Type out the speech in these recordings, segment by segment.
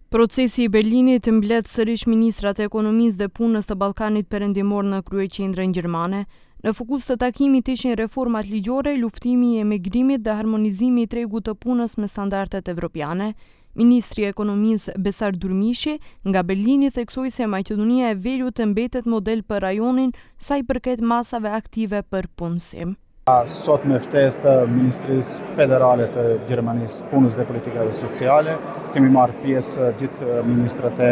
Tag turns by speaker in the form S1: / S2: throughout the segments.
S1: Procesi i Berlinit mbledh sërish ministrat e ekonomisë dhe punës të Ballkanit Perëndimor në kryeqendrën gjermane. Në fokus të takimit ishin reformat ligjore, luftimi i emigrimit dhe harmonizimi i tregut të punës me standardet evropiane. Ministri i Ekonomisë Besar Durmishi nga Berlini theksoi se Maqedonia e Veriut të mbetet model për rajonin sa i përket masave aktive për punësim.
S2: Sot me ftesë të Ministrisë Federale të Gjermanisë Punës dhe Politikave Sociale, kemi marrë pjesë gjithë ministrat e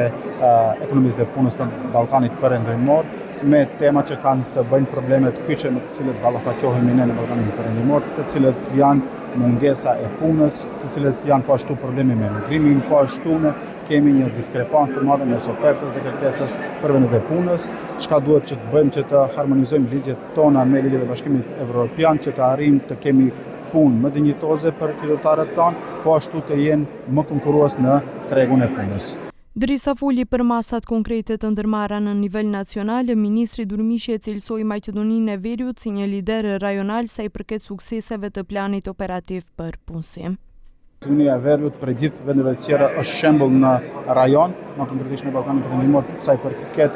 S2: ekonomisë dhe punës të Ballkanit Perëndimor me tema që kanë të bëjnë problemet kyçe me të cilët ballafaqohemi ne në Ballkanin Perëndimor, të cilët janë mungesa e punës, të cilët janë po ashtu probleme me emigrimin, po ashtu ne kemi një diskrepancë të madhe mes ofertës dhe kërkesës për vendet e punës, çka duhet që të bëjmë që të harmonizojmë ligjet tona me ligjet e Bashkimit Evropian, që të arrijmë të kemi punë më dinjitoze për qytetarët tanë, po ashtu të jenë më konkurrues në tregun e punës.
S1: Derisa foli për masat konkrete të ndërmarra në nivel nacional, ministri Durmishi e cilësoi Maqedoninë e Veriut si një lider rajonal sa i përket sukseseve të planit operativ për punësim.
S2: Maqedonia e Veriut për gjithë vendeve të tjera është shembull në rajon, më konkretisht në Ballkanin Perëndimor, sa i përket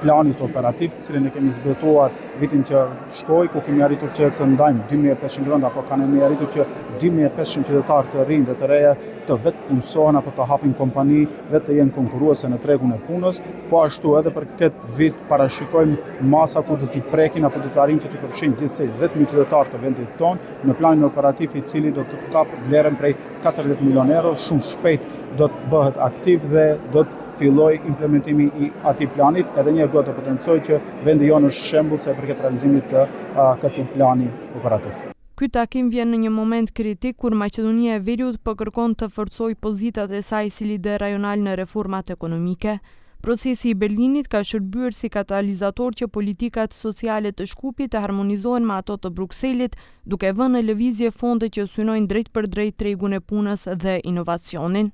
S2: planit operativ, të cilin e kemi zbatuar vitin që shkoi, ku kemi arritur që të ndajmë 2500 grënda, apo kemi arritur që 2500 qytetarë të rinj dhe të reja të vetë punësohen apo të hapin kompani dhe të jenë konkurruese në tregun e punës. Po ashtu edhe për këtë vit parashikojmë masa ku do t'i prekin apo do të arrijnë që t'i përfshin gjithsej 10.000 qytetarë të vendit tonë në planin operativ i cili do të kapë vlerën prej 40 milion euro, shumë shpejt do të bëhet aktiv dhe do të filloj implementimi i atij planit. Edhe një herë do të potencoj që vendi jonë është shembull sa i përket realizimit të këtij plani operativ.
S1: Ky takim vjen në një moment kritik kur Maqedonia e Veriut po kërkon të forcojë pozitat e saj si lider rajonal në reformat ekonomike. Procesi i Berlinit ka shërbyer si katalizator që politikat sociale të Shkupit të harmonizohen me ato të Brukselit, duke vënë në lëvizje fonde që synojnë drejt për drejt tregun e punës dhe inovacionin.